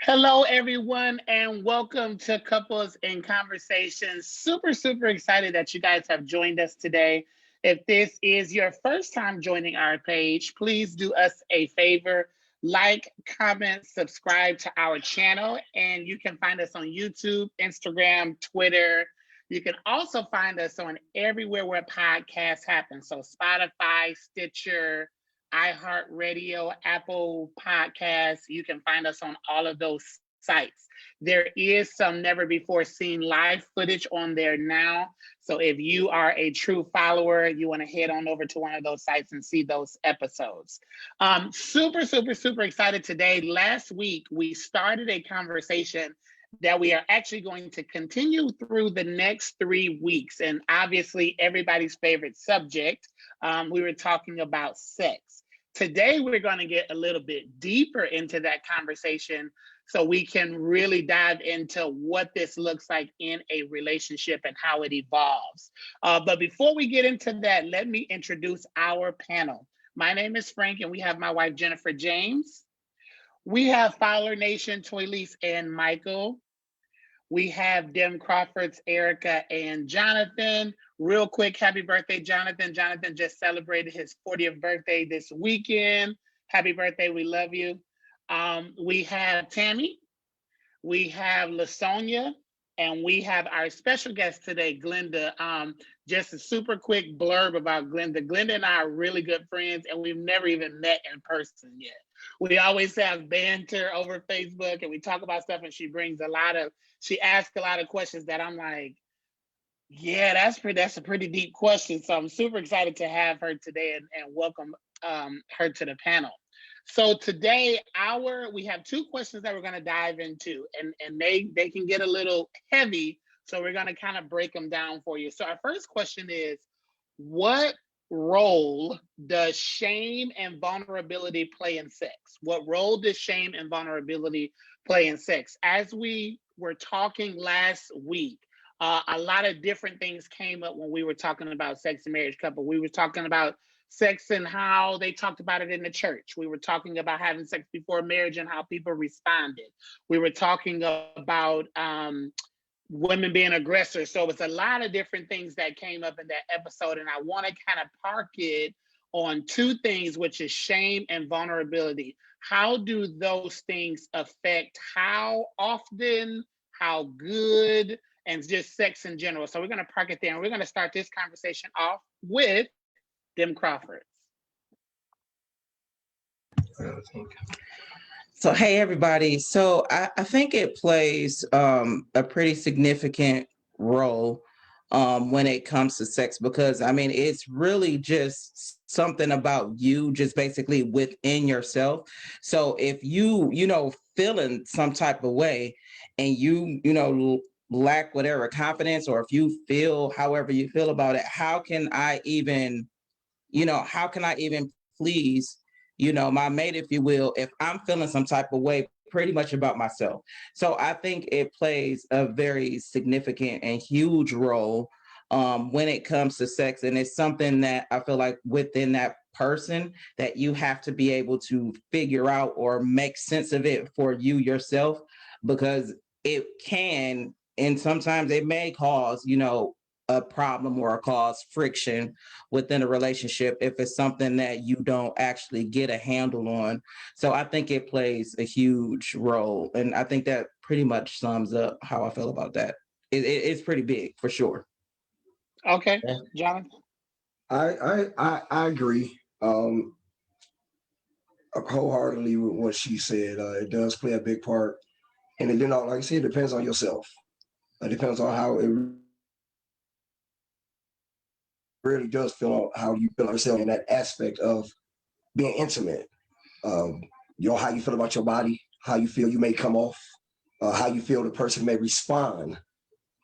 Hello, everyone, and welcome to Couples in Conversations. Super excited that you guys have joined us today. If this is your first time joining our page, please do us a favor, like, comment, subscribe to our channel, and you can find us on YouTube, Instagram, Twitter. You can also find us on everywhere where podcasts happen. So Spotify, Stitcher, iHeartRadio, Apple Podcasts. You can find us on all of those sites. There is some never before seen live footage on there now. So if you are a true follower, you want to head on over to one of those sites and see those episodes. Super excited today. Last week, we started a conversation that we are actually going to continue through the next 3 weeks. And obviously, everybody's favorite subject, we were talking about sex. Today, we're going to get a little bit deeper into that conversation so we can really dive into what this looks like in a relationship and how it evolves. But before we get into that, let me introduce our panel. My name is Frank, and we have my wife, Jennifer James. We have Fowler Nation, Toylise and Michael. We have Dem Crawford's Erica and Jonathan. Real quick, happy birthday, Jonathan. Jonathan just celebrated his 40th birthday this weekend. Happy birthday, we love you. We have Tammy, we have LaSonia, and we have our special guest today, Glenda. Just a super quick blurb about Glenda. Glenda and I are really good friends, and we've never even met in person yet. We always have banter over Facebook, and we talk about stuff, and she asks a lot of questions that I'm like, yeah, that's a pretty deep question. So I'm super excited to have her today and welcome her to the panel. So today, we have two questions that we're going to dive into, and they can get a little heavy. So we're going to kind of break them down for you. So our first question is, what role does shame and vulnerability play in sex? What role does shame and vulnerability play in sex? As we were talking last week, a lot of different things came up when we were talking about sex and marriage couple. We were talking about sex and how they talked about it in the church. We were talking about having sex before marriage and how people responded. We were talking about women being aggressors. So it's a lot of different things that came up in that episode. And I want to kind of park it on two things, which is shame and vulnerability. How do those things affect how often, how good, and just sex in general? So we're going to park it there. And we're going to start this conversation off with Dem Crawford. So, hey, everybody. So I think it plays a pretty significant role when it comes to sex, because I mean, it's really just something about you, just basically within yourself. So if feeling some type of way and lack whatever confidence, or if you feel however you feel about it, how can I even please, my mate, if you will, if I'm feeling some type of way pretty much about myself? So I think it plays a very significant and huge role when it comes to sex. And it's something that I feel like within that person that you have to be able to figure out or make sense of it for you yourself, because it can, and sometimes it may cause, a problem or cause friction within a relationship if it's something that you don't actually get a handle on. So I think it plays a huge role. And I think that pretty much sums up how I feel about that. It's pretty big for sure. Okay, Jonathan. I agree wholeheartedly with what she said. It does play a big part, and it, like I said, it depends on yourself. It depends on how it really does feel, how you feel yourself in that aspect of being intimate. How you feel about your body, how you feel you may come off, how you feel the person may respond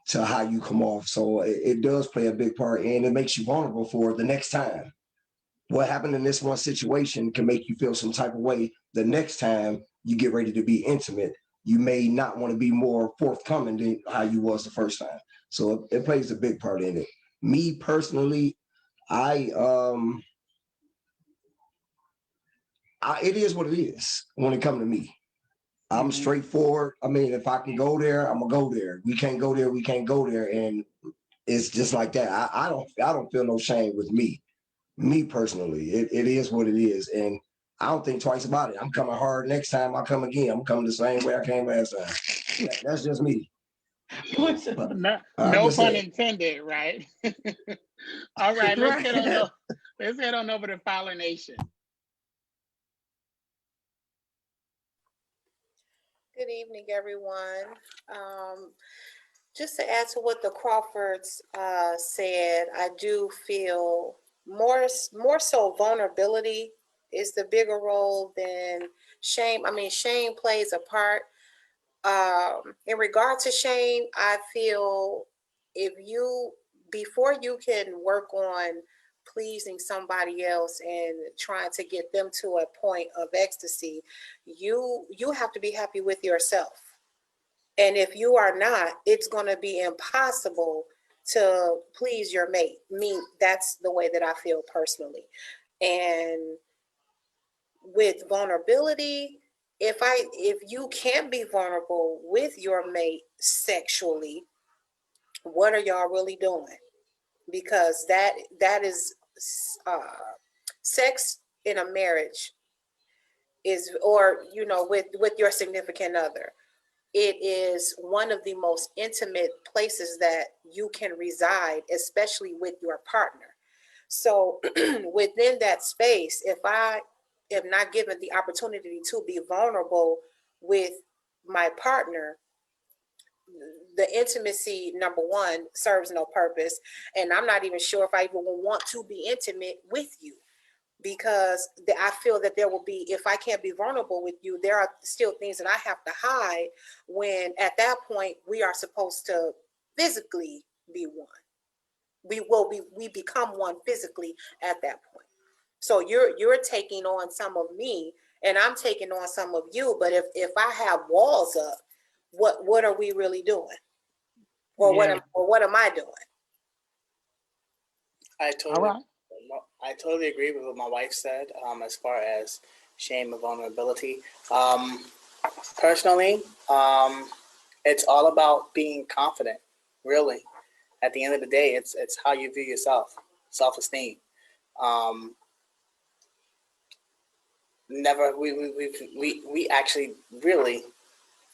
to how you come off. So it does play a big part, and it makes you vulnerable for the next time. What happened in this one situation can make you feel some type of way the next time you get ready to be intimate. You may not want to be more forthcoming than how you was the first time. So it plays a big part in it. Me personally, it is what it is when it comes to me. I'm straightforward. I mean, if I can go there, I'm gonna go there. We can't go there, we can't go there. And it's just like that. I don't feel no shame with me. Me personally. It is what it is. And I don't think twice about it. I'm coming hard next time I come again. I'm coming the same way I came last time. That's just me. No, I'm no just pun saying. intended, right? All right, Right. let's head on over to Fowler Nation. Good evening, everyone. Um, just to add to what the Crawfords said, I do feel more so vulnerability is the bigger role than shame. I mean, shame plays a part. In regard to shame, I feel if you before you can work on pleasing somebody else and trying to get them to a point of ecstasy, you have to be happy with yourself. And if you are not, it's going to be impossible to please your mate. Me, that's the way that I feel personally. And with vulnerability, if you can't be vulnerable with your mate sexually, what are y'all really doing? Because that is uh, sex in a marriage is, or with your significant other, it is one of the most intimate places that you can reside, especially with your partner. So within that space, if I am not given the opportunity to be vulnerable with my partner, the intimacy, number one, serves no purpose. And I'm not even sure if I even want to be intimate with you, because I feel that there will be, if I can't be vulnerable with you, there are still things that I have to hide, when at that point we are supposed to physically be one. We become one physically at that point. So you're taking on some of me and I'm taking on some of you, but if I have walls up, what are we really doing? Or Yeah. what am I doing? I All totally, right. I totally agree with what my wife said. As far as shame and vulnerability, um, personally, it's all about being confident. Really, at the end of the day, it's how you view yourself, self-esteem. Um, never we actually really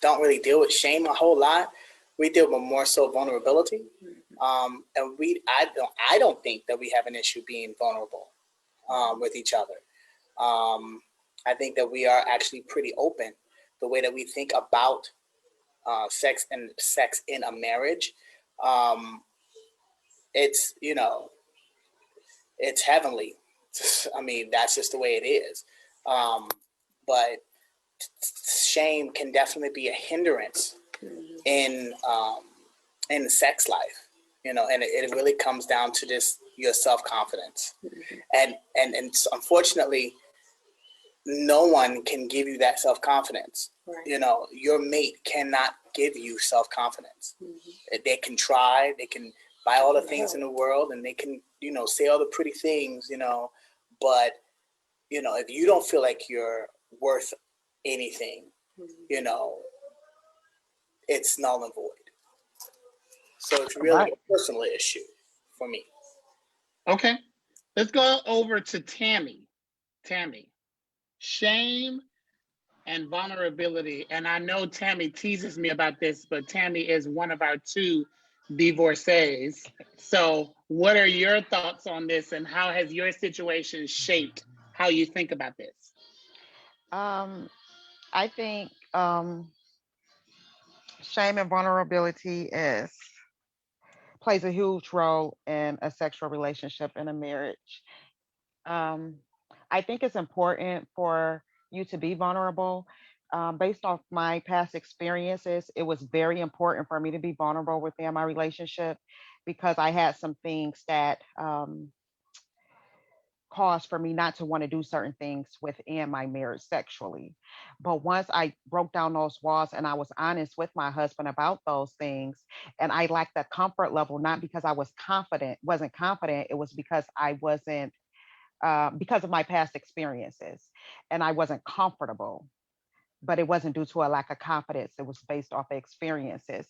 don't really deal with shame a whole lot. We deal with more so vulnerability. And I don't think that we have an issue being vulnerable with each other. I think that we are actually pretty open. The way that we think about sex in a marriage, um, it's it's heavenly. I mean, that's just the way it is. Um, but shame can definitely be a hindrance in in sex life, and it really comes down to just your self confidence, and unfortunately, no one can give you that self confidence. Right. Your mate cannot give you self confidence. They can try, they can buy all the things in the world, and they can say all the pretty things, but if you don't feel like you're worth anything, you know, it's null and void. So it's All really right. a personal issue for me. Okay. Let's go over to Tammy. Tammy, shame and vulnerability. And I know Tammy teases me about this, but Tammy is one of our two divorcees. So, what are your thoughts on this, and how has your situation shaped how you think about this? Um, I think shame and vulnerability is plays a huge role in a sexual relationship in a marriage. Um, I think it's important for you to be vulnerable. Based off my past experiences, it was very important for me to be vulnerable within my relationship because I had some things that cause for me not to want to do certain things within my marriage sexually. But once I broke down those walls and I was honest with my husband about those things, and I lacked the comfort level, not because I wasn't confident, it was because I wasn't, because of my past experiences, and I wasn't comfortable. but it wasn't due to a lack of confidence. It was based off of experiences.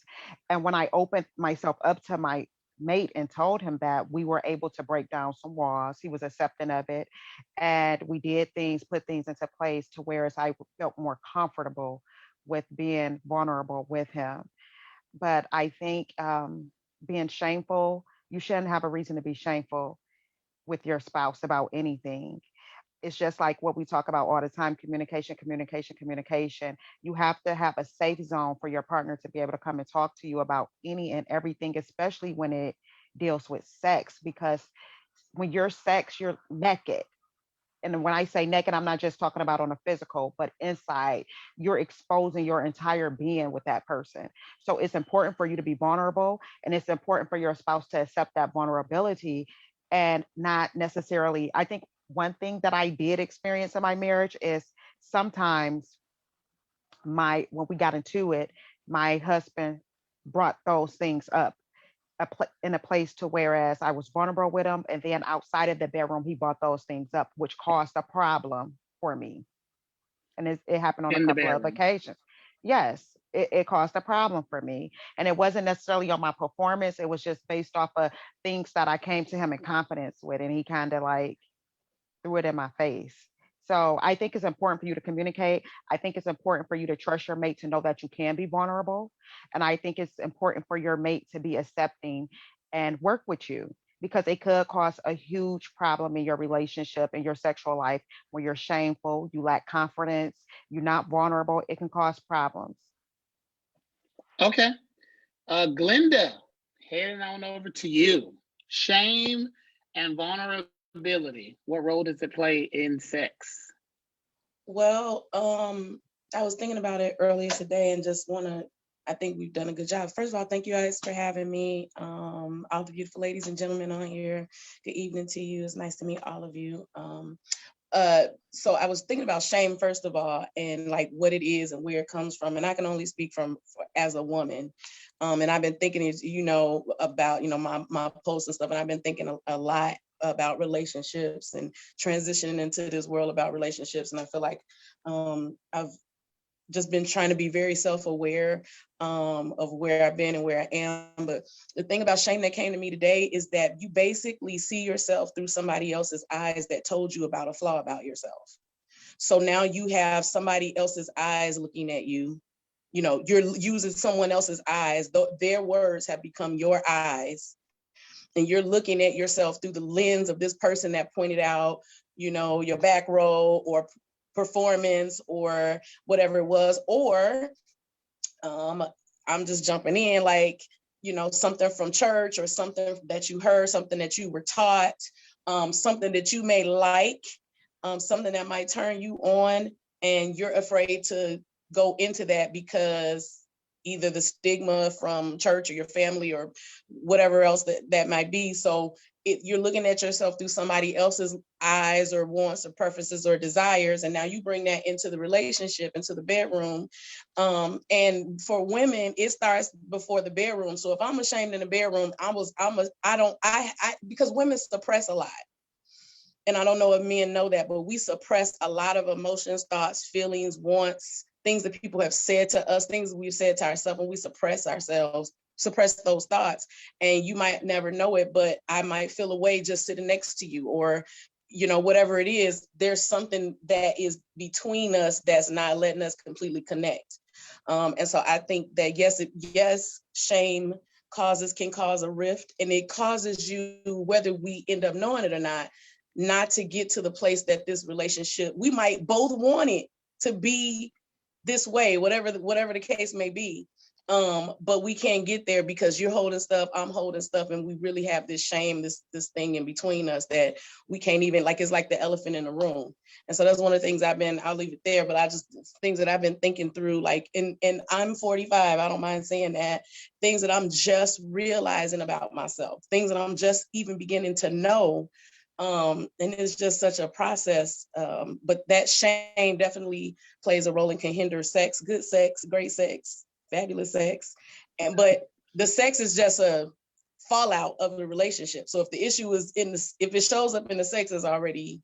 And when I opened myself up to my mate and told him that, we were able to break down some walls. He was accepting of it. And we did things, put things into place to where as I felt more comfortable with being vulnerable with him. But I think being shameful, you shouldn't have a reason to be shameful with your spouse about anything. It's just like what we talk about all the time: communication, communication, communication. You have to have a safe zone for your partner to be able to come and talk to you about any and everything, especially when it deals with sex, because when you're sex, you're naked. And when I say naked, I'm not just talking about on a physical, but inside, you're exposing your entire being with that person. So it's important for you to be vulnerable, and it's important for your spouse to accept that vulnerability and not necessarily. I think one thing that I did experience in my marriage is sometimes when we got into it, my husband brought those things up in a place to whereas I was vulnerable with him, and then outside of the bedroom, he brought those things up, which caused a problem for me. And it happened on a In the couple of bedroom. occasions. Yes, it caused a problem for me, and it wasn't necessarily on my performance. It was just based off of things that I came to him in confidence with, and he kind of like threw it in my face. So I think it's important for you to communicate. I think it's important for you to trust your mate to know that you can be vulnerable. And I think it's important for your mate to be accepting and work with you, because it could cause a huge problem in your relationship and your sexual life when you're shameful, you lack confidence, you're not vulnerable. It can cause problems. Okay. Glenda, heading on over to you. Shame and vulnerability. What role does it play in sex? Well, I was thinking about it earlier today and just I think we've done a good job. First of all, thank you guys for having me. All the beautiful ladies and gentlemen on here. Good evening to you. It's nice to meet all of you. So I was thinking about shame, first of all, and like what it is and where it comes from. And I can only speak as a woman. And I've been thinking, about, my posts and stuff. And I've been thinking a lot about relationships and transitioning into this world about relationships. And I feel like I've just been trying to be very self-aware of where I've been and where I am. But the thing about shame that came to me today is that you basically see yourself through somebody else's eyes that told you about a flaw about yourself. So now you have somebody else's eyes looking at you. You're using someone else's eyes. Their words have become your eyes. And you're looking at yourself through the lens of this person that pointed out, your back row or performance or whatever it was. Or I'm just jumping in, like, something from church or something that you heard, something that you were taught, something that you may like, something that might turn you on, and you're afraid to go into that because either the stigma from church or your family or whatever else that might be. So you're looking at yourself through somebody else's eyes or wants or preferences or desires. And now you bring that into the relationship, into the bedroom. And for women, it starts before the bedroom. So if I'm ashamed in the bedroom, because women suppress a lot. And I don't know if men know that, but we suppress a lot of emotions, thoughts, feelings, wants, things that people have said to us, things we've said to ourselves, and we suppress those thoughts. And you might never know it, but I might feel a way just sitting next to you, or, whatever it is, there's something that is between us that's not letting us completely connect. And so I think that, yes, shame can cause a rift, and it causes you, whether we end up knowing it or not to get to the place that this relationship, we might both want it to be this way, whatever the case may be. But we can't get there because you're holding stuff, I'm holding stuff, and we really have this shame, this thing in between us that we can't even, like, it's like the elephant in the room. And so that's one of the things I'll leave it there, but things that I've been thinking through, like, and I'm 45, I don't mind saying that, things that I'm just realizing about myself, things that I'm just even beginning to know. And it's just such a process. But that shame definitely plays a role and can hinder sex, good sex, great sex, fabulous sex. But the sex is just a fallout of the relationship. So if the issue is if it shows up in the sex, it's already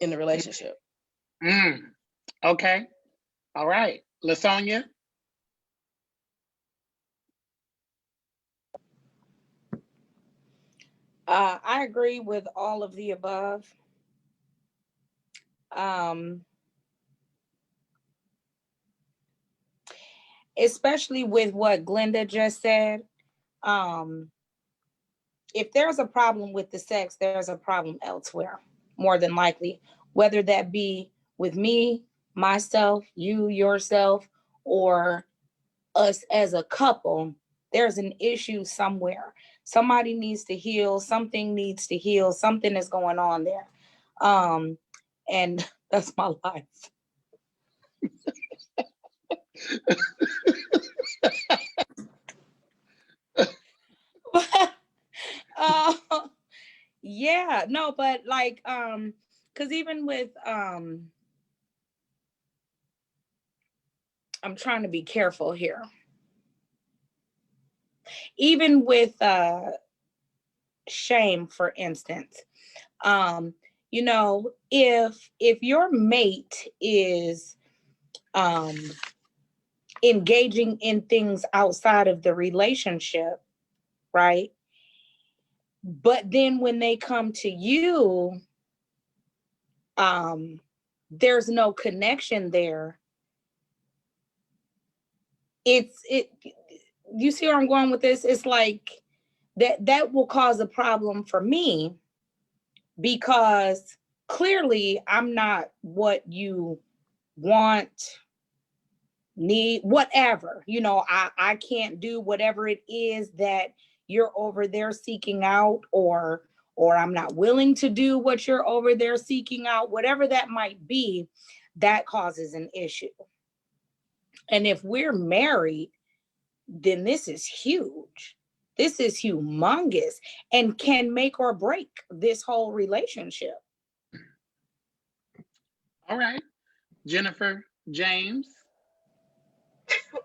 in the relationship. Okay. All right, LaSonia. I agree with all of the above. Especially with what Glenda just said. If there's a problem with the sex, there's a problem elsewhere, more than likely, whether that be with me, myself, you, yourself, or us as a couple. There's an issue somewhere. Somebody needs to heal. Something needs to heal. Something is going on there. And that's my life. uh, yeah, no, but like, because even with, I'm trying to be careful here. Even with shame, for instance, you know, if your mate is engaging in things outside of the relationship, right? But then when they come to you, there's no connection there. You see where I'm going with this? It's like that will cause a problem for me, because clearly I'm not what you want, need, whatever. You know, I can't do whatever it is that you're over there seeking out, or I'm not willing to do what you're over there seeking out, whatever that might be. That causes an issue. And if we're married, then this is huge. This is humongous and can make or break this whole relationship. All right, Jennifer, James.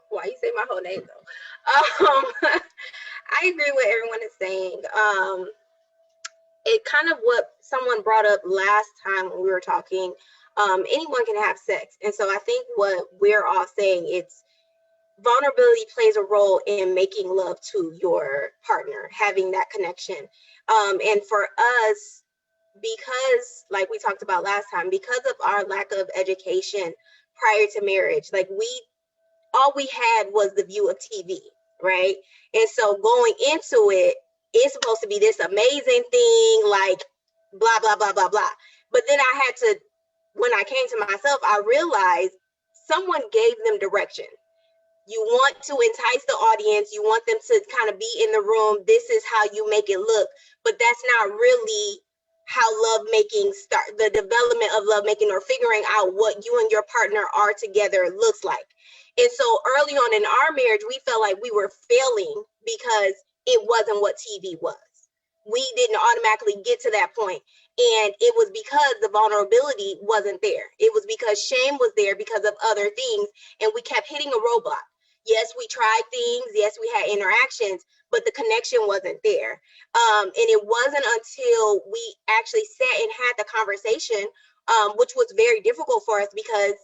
Why you say my whole name though? I agree with everyone is saying. It kind of what someone brought up last time when we were talking. Anyone can have sex, and so I think what we're all saying, it's vulnerability plays a role in making love to your partner, having that connection. And for us, because like we talked about last time, because of our lack of education prior to marriage, like all we had was the view of TV, right? And so going into it, it's supposed to be this amazing thing, like blah, blah, blah, blah, blah. But then I had to, when I came to myself, I realized someone gave them direction. You want to entice the audience, you want them to kind of be in the room, this is how you make it look, but that's not really how lovemaking the development of lovemaking, or figuring out what you and your partner are together looks like. And so early on in our marriage, we felt like we were failing because it wasn't what TV was. We didn't automatically get to that point. And it was because the vulnerability wasn't there. It was because shame was there because of other things. And we kept hitting a roadblock. Yes, we tried things. Yes, we had interactions, but the connection wasn't there. And it wasn't until we actually sat and had the conversation, which was very difficult for us because,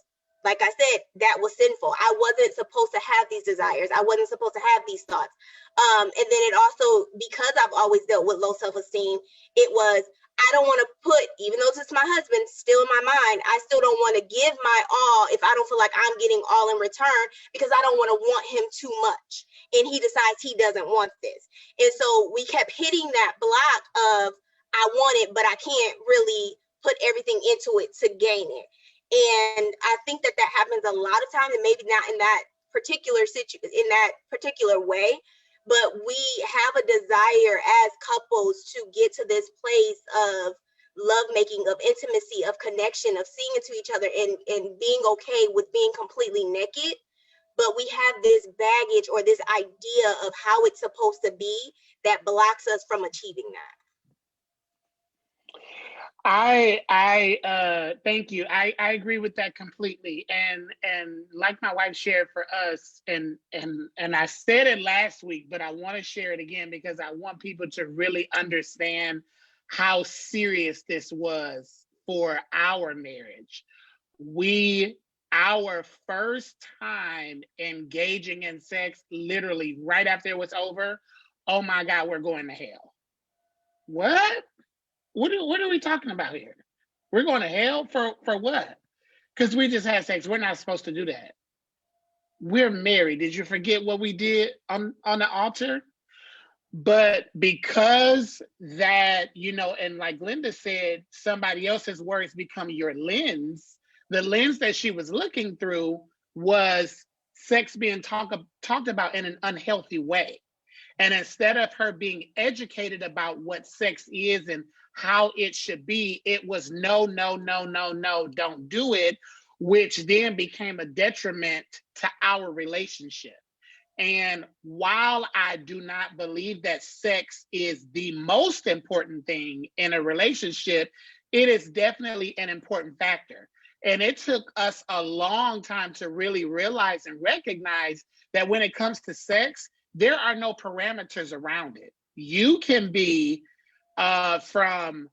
like I said, that was sinful. I wasn't supposed to have these desires. I wasn't supposed to have these thoughts. And then it also, because I've always dealt with low self-esteem, it was, I don't want to put, even though it's my husband, still in my mind, I still don't want to give my all if I don't feel like I'm getting all in return, because I don't want him too much. And he decides he doesn't want this. And so we kept hitting that block of, I want it, but I can't really put everything into it to gain it. And I think that happens a lot of times, and maybe not in that particular way, but we have a desire as couples to get to this place of lovemaking, of intimacy, of connection, of seeing into each other and being okay with being completely naked. But we have this baggage or this idea of how it's supposed to be that blocks us from achieving that. I thank you. I agree with that completely. And like my wife shared for us, and I said it last week, but I want to share it again because I want people to really understand how serious this was for our marriage. our first time engaging in sex, literally right after it was over, oh my God, we're going to hell. What? What are we talking about here? We're going to hell for what? Because we just had sex. We're not supposed to do that. We're married. Did you forget what we did on the altar? But because that, and like Linda said, somebody else's words become your lens. The lens that she was looking through was sex being talked about in an unhealthy way. And instead of her being educated about what sex is and how it should be, it was no, no, no, no, no, don't do it, which then became a detriment to our relationship. And while I do not believe that sex is the most important thing in a relationship, it is definitely an important factor. And it took us a long time to really realize and recognize that when it comes to sex, there are no parameters around it. You can be goofy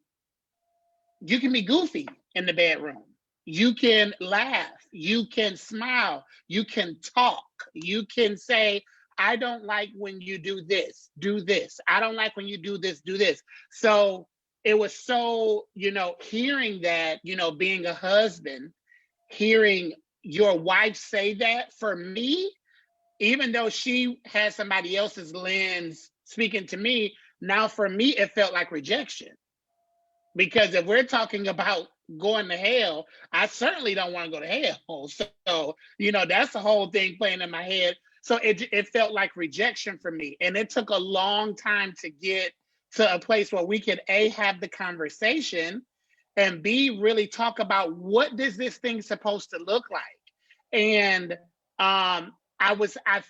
in the bedroom. You can laugh, you can smile, you can talk, you can say, I don't like when you do this, do this. I don't like when you do this, do this. So it was so, hearing that, being a husband, hearing your wife say that, for me, even though she had somebody else's lens speaking to me, now for me, it felt like rejection. Because if we're talking about going to hell, I certainly don't want to go to hell. So, that's the whole thing playing in my head. So it felt like rejection for me. And it took a long time to get to a place where we could A, have the conversation, and B, really talk about what does this thing supposed to look like. And I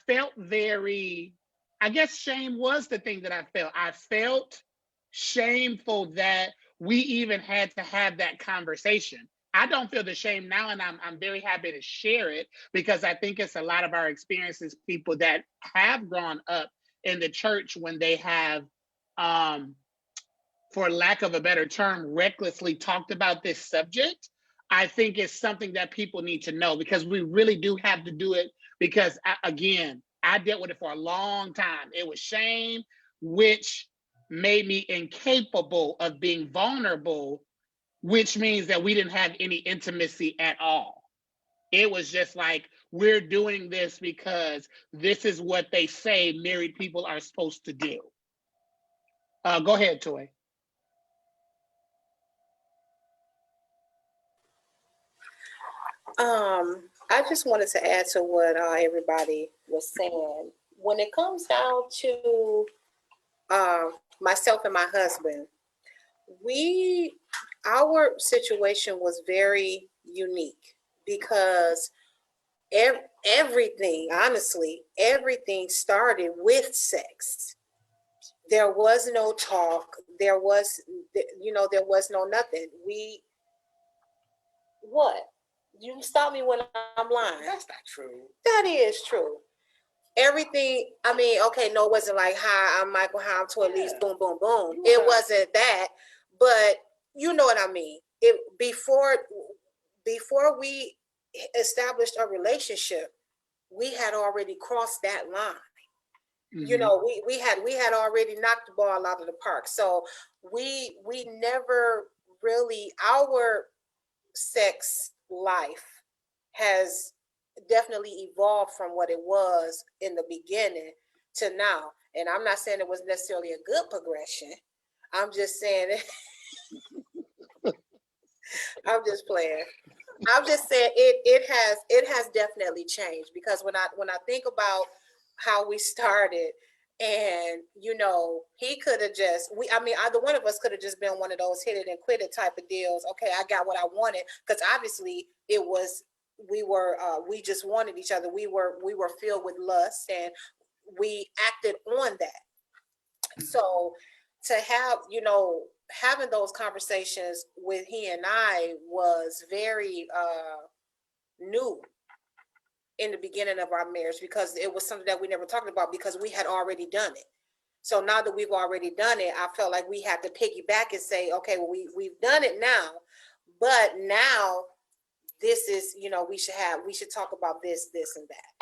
felt very, I guess shame was the thing that I felt. I felt shameful that we even had to have that conversation. I don't feel the shame now, and I'm very happy to share it, because I think it's a lot of our experiences, people that have grown up in the church, when they have, for lack of a better term, recklessly talked about this subject. I think it's something that people need to know, because we really do have to do it, because again, I dealt with it for a long time. It was shame, which made me incapable of being vulnerable, which means that we didn't have any intimacy at all. It was just like, we're doing this because this is what they say married people are supposed to do. Go ahead, Toy. I just wanted to add to what everybody was saying. When it comes down to myself and my husband, our situation was very unique, because everything, honestly, everything started with sex. There was no talk. There was no nothing. What? You stop me when I'm lying. That's not true. That is true. Everything, okay, no, it wasn't like, hi, I'm Michael, hi, I'm Toy Lees, boom, boom, boom. It wasn't that, but you know what I mean. Before we established a relationship, we had already crossed that line. Mm-hmm. We had already knocked the ball out of the park. So we never really, our sex life has definitely evolved from what it was in the beginning to now. And I'm not saying it was necessarily a good progression. I'm just saying I'm just playing. I'm just saying it has definitely changed, because when I think about how we started, and he could have just either one of us could have just been one of those hit it and quit it type of deals. Okay, I got what I wanted, because obviously we just wanted each other. We were filled with lust, and we acted on that. So to have having those conversations with he and I was very new in the beginning of our marriage, because it was something that we never talked about, because we had already done it. So now that we've already done it, I felt like we had to piggyback and say, okay, well, we've done it now, but now this is, we should talk about this and that,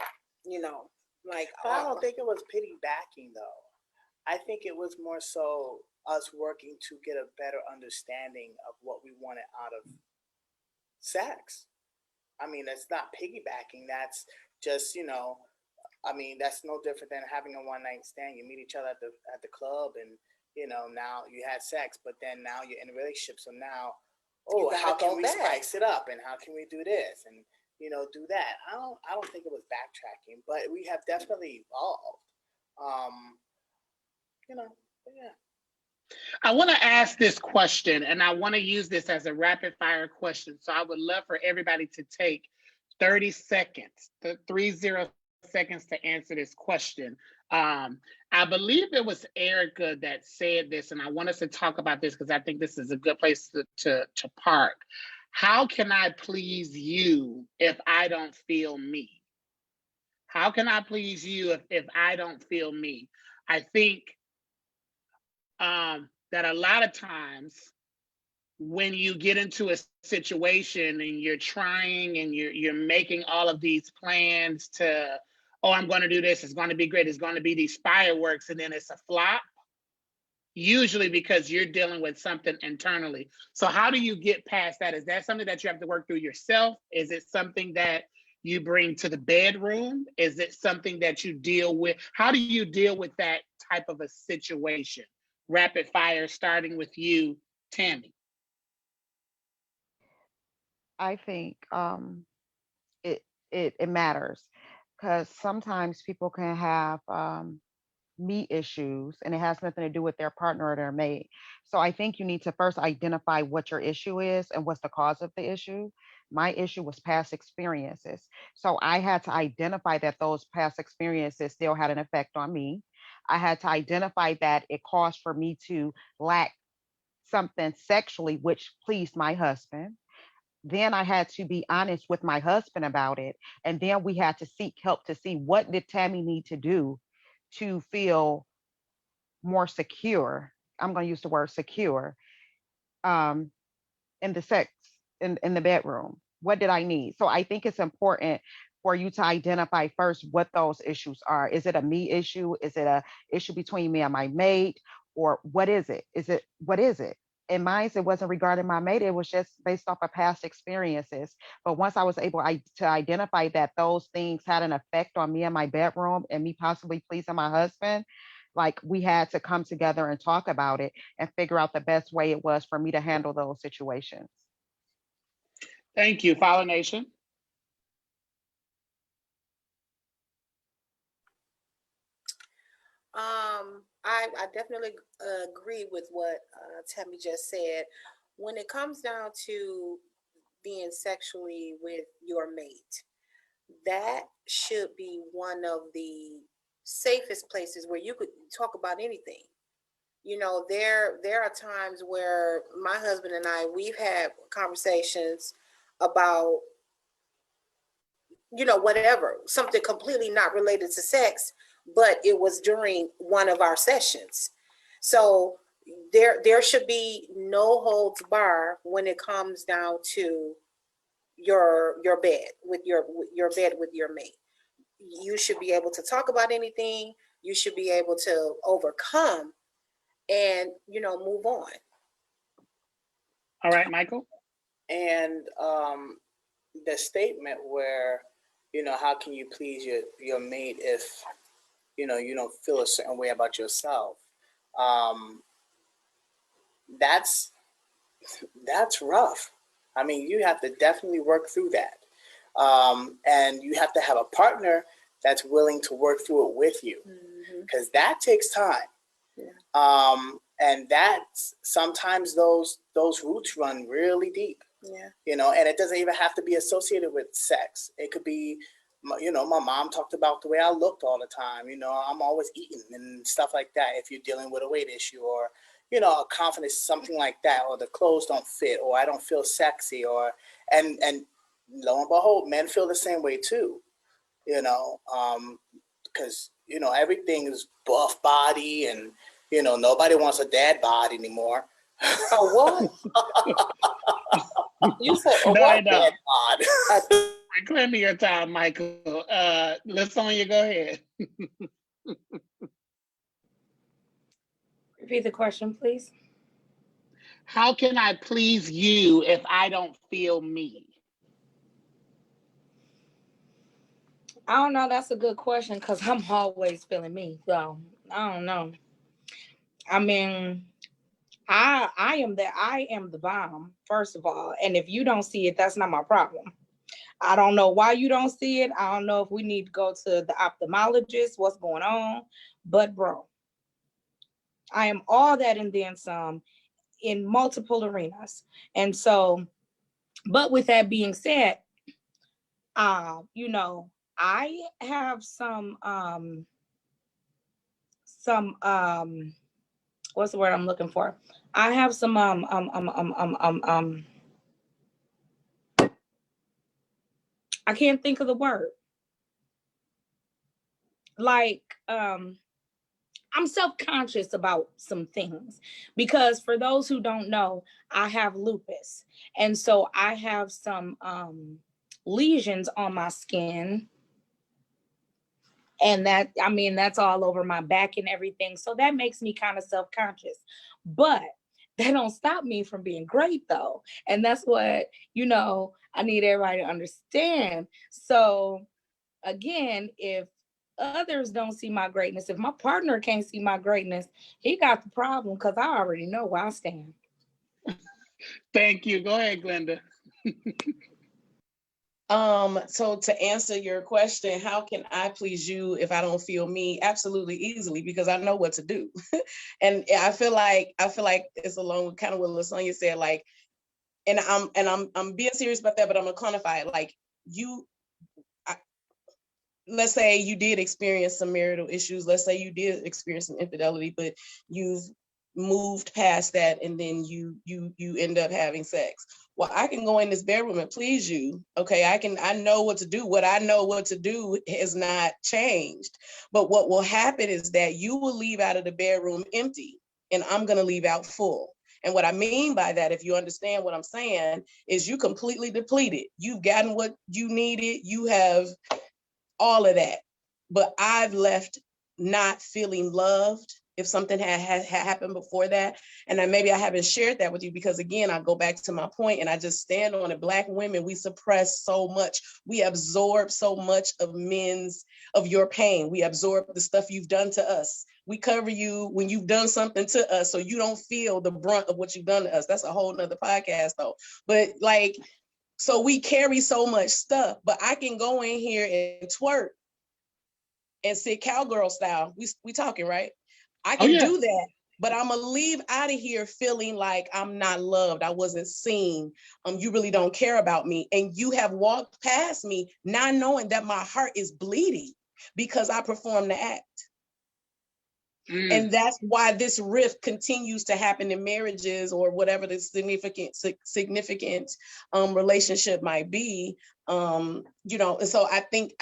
like. But I don't think it was piggybacking though. I think it was more so us working to get a better understanding of what we wanted out of sex. I mean, that's not piggybacking. That's just, that's no different than having a one night stand. You meet each other at the club, and now you had sex, but then now you're in a relationship. So now, how can we spice it up, and how can we do this, and do that? I don't think it was backtracking, but we have definitely evolved. Yeah. I want to ask this question, and I want to use this as a rapid fire question. So I would love for everybody to take 30 seconds, 30 seconds to answer this question. I believe it was Erica that said this, and I want us to talk about this because I think this is a good place to park. How can I please you if I don't feel me? How can I please you if I don't feel me? I think that a lot of times when you get into a situation and you're trying and you're making all of these plans to, I'm going to do this, it's going to be great, it's going to be these fireworks, and then it's a flop, usually because you're dealing with something internally. So how do you get past that? Is that something that you have to work through yourself? Is it something that you bring to the bedroom? Is it something that you deal with? How do you deal with that type of a situation? Rapid fire, starting with you, Tammy. I think it matters, because sometimes people can have me issues and it has nothing to do with their partner or their mate. So I think you need to first identify what your issue is and what's the cause of the issue. My issue was past experiences. So I had to identify that those past experiences still had an effect on me. I had to identify that it caused for me to lack something sexually, which pleased my husband. Then I had to be honest with my husband about it. And then we had to seek help to see what did Tammy need to do to feel more secure. I'm going to use the word secure um, in the sex, in the bedroom. What did I need? So I think it's important for you to identify first what those issues are. Is it a me issue? Is it a issue between me and my mate? Or what is it? What is it? In mine, it wasn't regarding my mate. It was just based off of past experiences. But once I was able to identify that those things had an effect on me in my bedroom and me possibly pleasing my husband, like we had to come together and talk about it and figure out the best way it was for me to handle those situations. Thank you. Follow Nation. I definitely agree with what Tammy just said. When it comes down to being sexually with your mate, that should be one of the safest places where you could talk about anything. There are times where my husband and we've had conversations about, whatever, something completely not related to sex, but it was during one of our sessions. So there should be no holds bar when it comes down to your bed with your mate. You should be able to talk about anything. You should be able to overcome and move on. All right, Michael. And the statement where, how can you please your mate if you don't feel a certain way about yourself? That's rough. I mean, you have to definitely work through that. And you have to have a partner that's willing to work through it with you, because that takes time. Yeah. And that's sometimes those roots run really deep. Yeah. And it doesn't even have to be associated with sex. It could be, my mom talked about the way I looked all the time. I'm always eating and stuff like that. If you're dealing with a weight issue, or a confidence, something like that, or the clothes don't fit, or I don't feel sexy, or and lo and behold, men feel the same way too. Because everything is buff body, and nobody wants a dad bod anymore. Oh, what? You said, No, I what don't. bed Reclaiming your time, Michael. LaSonia, go ahead. Repeat the question, please. How can I please you if I don't feel me? I don't know. That's a good question because I'm always feeling me. So I don't know. I mean, I am the bomb, first of all. And if you don't see it, that's not my problem. I don't know why you don't see it. I don't know if we need to go to the ophthalmologist, what's going on. But bro, I am all that and then some in multiple arenas. And so, but with that being said, you know, I have some what's the word I'm looking for? I have some I can't think of the word. Like I'm self-conscious about some things because for those who don't know, I have lupus. And so I have some lesions on my skin. And that, I mean, that's all over my back and everything. So that makes me kind of self-conscious. But that don't stop me from being great though. And that's what, you know, I need everybody to understand. So again, if others don't see my greatness, if my partner can't see my greatness, he got the problem because I already know where I stand. Thank you. Go ahead, Glenda. So to answer your question, how can I please you if I don't feel me? Absolutely easily, because I know what to do. And I feel like it's along with kind of what LaSonia said, like, and I'm being serious about that, but I'm gonna quantify it. Like let's say you did experience some marital issues. Let's say you did experience some infidelity, but you've moved past that, and then you end up having sex. Well, I can go in this bedroom and please you. Okay, I know what to do. What I know what to do has not changed. But what will happen is that you will leave out of the bedroom empty, and I'm gonna leave out full. And what I mean by that, if you understand what I'm saying, is you completely depleted. You've gotten what you needed. You have all of that. But I've left not feeling loved if something had happened before that. And then maybe I haven't shared that with you because, again, I go back to my point and I just stand on it. Black women, we suppress so much. We absorb so much of your pain. We absorb the stuff you've done to us. We cover you when you've done something to us so you don't feel the brunt of what you've done to us. That's a whole nother podcast though. But like, so we carry so much stuff, but I can go in here and twerk and sit cowgirl style. We talking, right? I can do that, but I'm gonna leave out of here feeling like I'm not loved. I wasn't seen. You really don't care about me. And you have walked past me not knowing that my heart is bleeding because I performed the act. And that's why this rift continues to happen in marriages or whatever the significant relationship might be. You know, and so I think,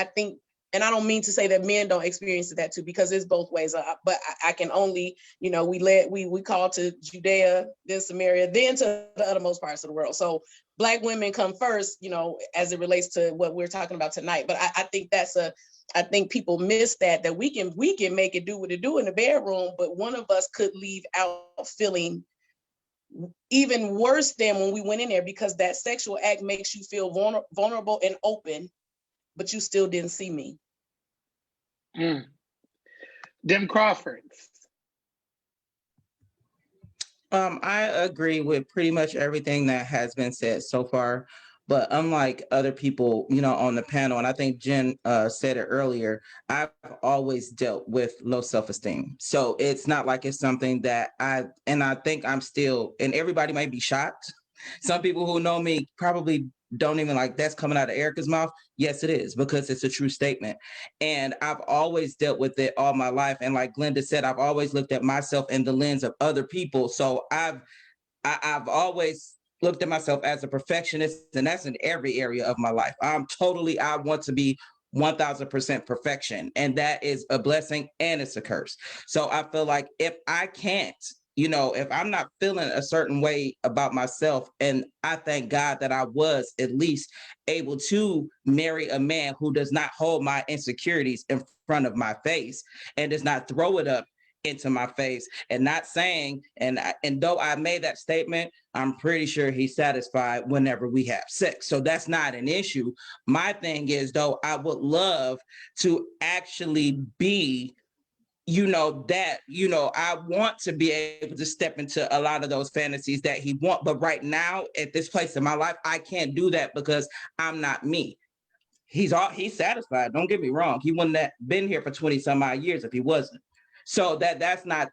and I don't mean to say that men don't experience that too, because it's both ways. But I can only, you know, we call to Judea, then Samaria, then to the uttermost parts of the world. So Black women come first, you know, as it relates to what we're talking about tonight. But I think I think people miss that we can make it do what it do in the bedroom, but one of us could leave out feeling even worse than when we went in there, because that sexual act makes you feel vulnerable and open, but you still didn't see me. Dem Crawfords. I agree with pretty much everything that has been said so far. But unlike other people, you know, on the panel, and I think Jen said it earlier, I've always dealt with low self-esteem. So it's not like it's something that I think I'm still, and everybody might be shocked. Some people who know me probably don't even like that's coming out of Erica's mouth. Yes, it is, because it's a true statement. And I've always dealt with it all my life. And like Glenda said, I've always looked at myself in the lens of other people. So I've always looked at myself as a perfectionist, and that's in every area of my life. I want to be 1000% perfection. And that is a blessing and it's a curse. So I feel like if I can't You know, if I'm not feeling a certain way about myself, and I thank God that I was at least able to marry a man who does not hold my insecurities in front of my face and does not throw it up into my face, and not saying, and though I made that statement, I'm pretty sure he's satisfied whenever we have sex. So that's not an issue. My thing is, though, I would love to actually be, I want to be able to step into a lot of those fantasies that he wants. But right now, at this place in my life, I can't do that because I'm not me. He's satisfied. Don't get me wrong. He wouldn't have been here for 20 some odd years if he wasn't. So that's not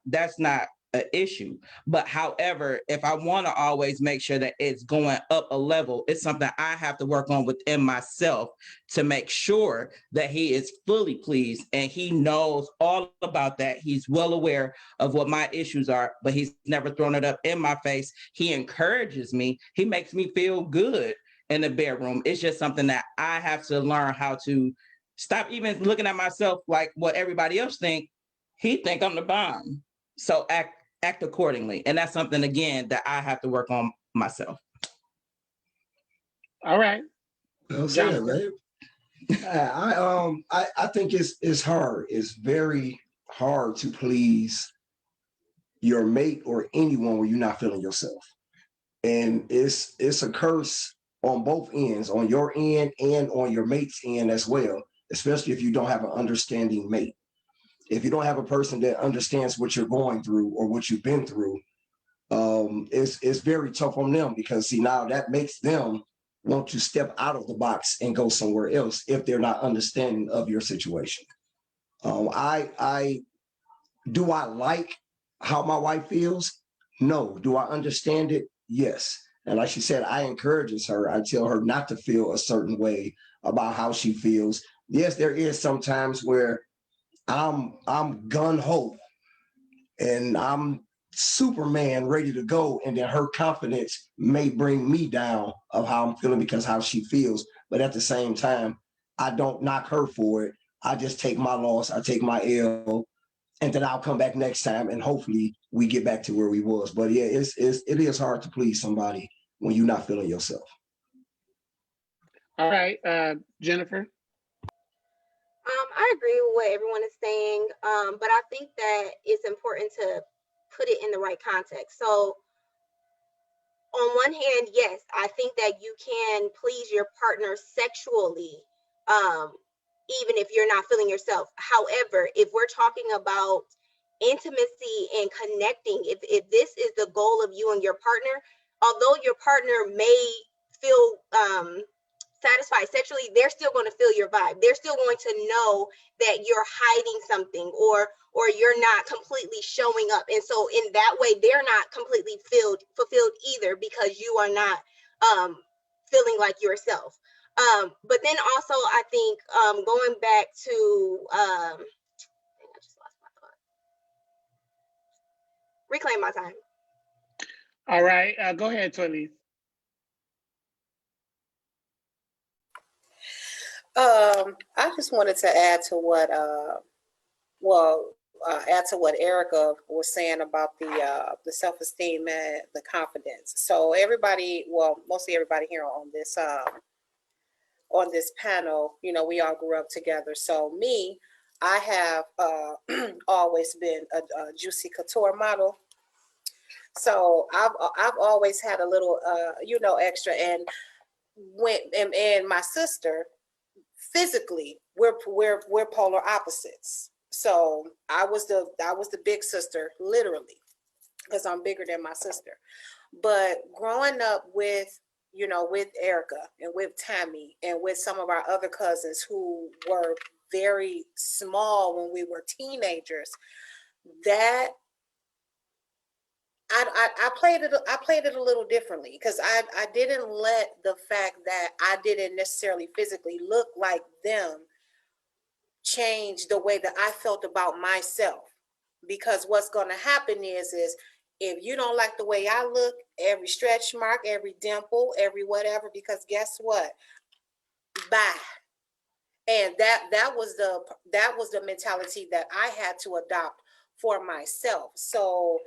an issue. But however, if I want to always make sure that it's going up a level, it's something I have to work on within myself to make sure that he is fully pleased, and he knows all about that. He's well aware of what my issues are, but he's never thrown it up in my face. He encourages me. He makes me feel good in the bedroom. It's just something that I have to learn how to stop even looking at myself like what everybody else think. He think I'm the bomb. So act accordingly. And that's something, again, that I have to work on myself. All right. Well said, man. I think it's hard. It's very hard to please your mate or anyone when you're not feeling yourself. And it's a curse on both ends, on your end and on your mate's end as well, especially if you don't have an understanding mate. If you don't have a person that understands what you're going through or what you've been through, it's very tough on them, because see, now that makes them want to step out of the box and go somewhere else if they're not understanding of your situation. I do I like how my wife feels? No. Do I understand it? Yes. And like she said, I encourages her. I tell her not to feel a certain way about how she feels. Yes, there is sometimes where I'm gun ho and I'm Superman ready to go, and then her confidence may bring me down of how I'm feeling because how she feels. But at the same time, I don't knock her for it. I just take my loss, I take my L, and then I'll come back next time, and hopefully we get back to where we was. But yeah, it is hard to please somebody when you're not feeling yourself. All right, Jennifer. I agree with what everyone is saying, but I think that it's important to put it in the right context. So on one hand, yes, I think that you can please your partner sexually, even if you're not feeling yourself. However, if we're talking about intimacy and connecting, if this is the goal of you and your partner, although your partner may feel satisfied sexually, they're still going to feel your vibe. They're still going to know that you're hiding something, or you're not completely showing up. And so in that way, they're not completely fulfilled either, because you are not feeling like yourself. But then also, I think going back to I just lost my thought. Reclaim my time. All right, go ahead, Twilly. I just wanted to add to what Erica was saying about the self-esteem and the confidence. So everybody, well, mostly everybody here on this panel, we all grew up together. So me, I have always been a Juicy Couture model. So I've always had a little extra, and my sister, physically we're polar opposites. So I was the big sister, literally, because I'm bigger than my sister. But growing up with Erica and with Tammy and with some of our other cousins who were very small when we were teenagers, that I played it a little differently, because I didn't let the fact that I didn't necessarily physically look like them change the way that I felt about myself. Because what's going to happen is if you don't like the way I look, every stretch mark, every dimple, every whatever, because guess what? Bye. And that was the mentality that I had to adopt for myself. So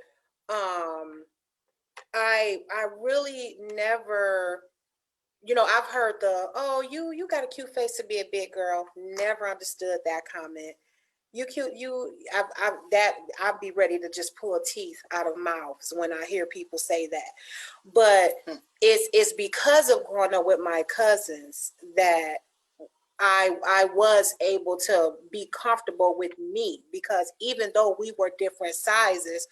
I really never, I've heard you got a cute face to be a big girl. Never understood that comment. You cute, I'd be ready to just pull teeth out of mouths when I hear people say that. But it's because of growing up with my cousins that I was able to be comfortable with me, because even though we were different sizes,